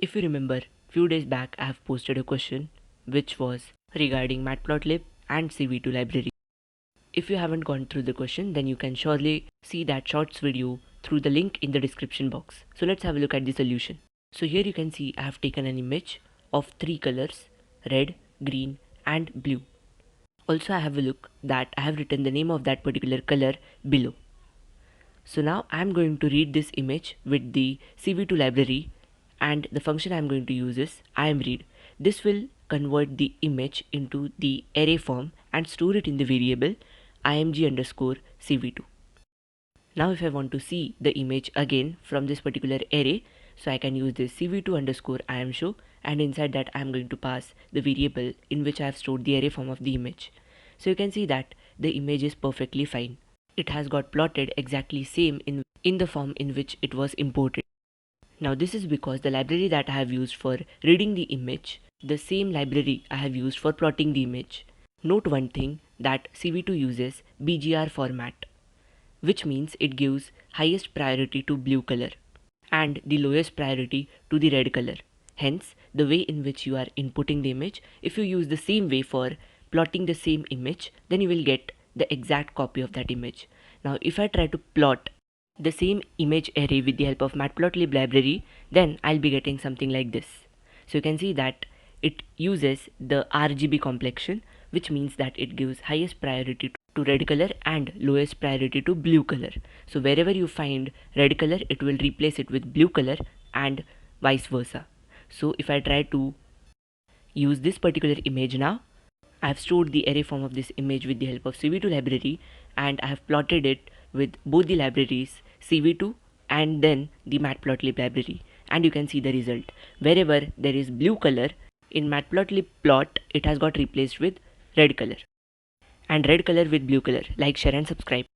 If you remember, few days back I have posted a question which was regarding Matplotlib and CV2 library. If you haven't gone through the question, then you can surely see that shorts video through the link in the description box. So let's have a look at the solution. So here you can see I have taken an image of three colors: red, green and blue. Also I have a look that I have written the name of that particular color below. So now I am going to read this image with the CV2 library, and the function I am going to use is imread. This will convert the image into the array form and store it in the variable img_cv2. Now if I want to see the image again from this particular array, so I can use this cv2_imshow, and inside that I am going to pass the variable in which I have stored the array form of the image. So you can see that the image is perfectly fine. It has got plotted exactly same in the form in which it was imported. Now this is because the library that I have used for reading the image, the same library I have used for plotting the image. Note one thing, that CV2 uses BGR format, which means it gives highest priority to blue color and the lowest priority to the red color. Hence, the way in which you are inputting the image, if you use the same way for plotting the same image, then you will get the exact copy of that image. Now if I try to plot the same image array with the help of Matplotlib library, then I'll be getting something like this. So you can see that it uses the RGB complexion, which means that it gives highest priority to red color and lowest priority to blue color. So wherever you find red color, it will replace it with blue color and vice versa. So if I try to use this particular image now, I have stored the array form of this image with the help of CV2 library, and I have plotted it with both the libraries CV2 and then the Matplotlib library, and you can see the result. Wherever there is blue color in Matplotlib plot, it has got replaced with red color, and red color with blue color. Like, share and subscribe.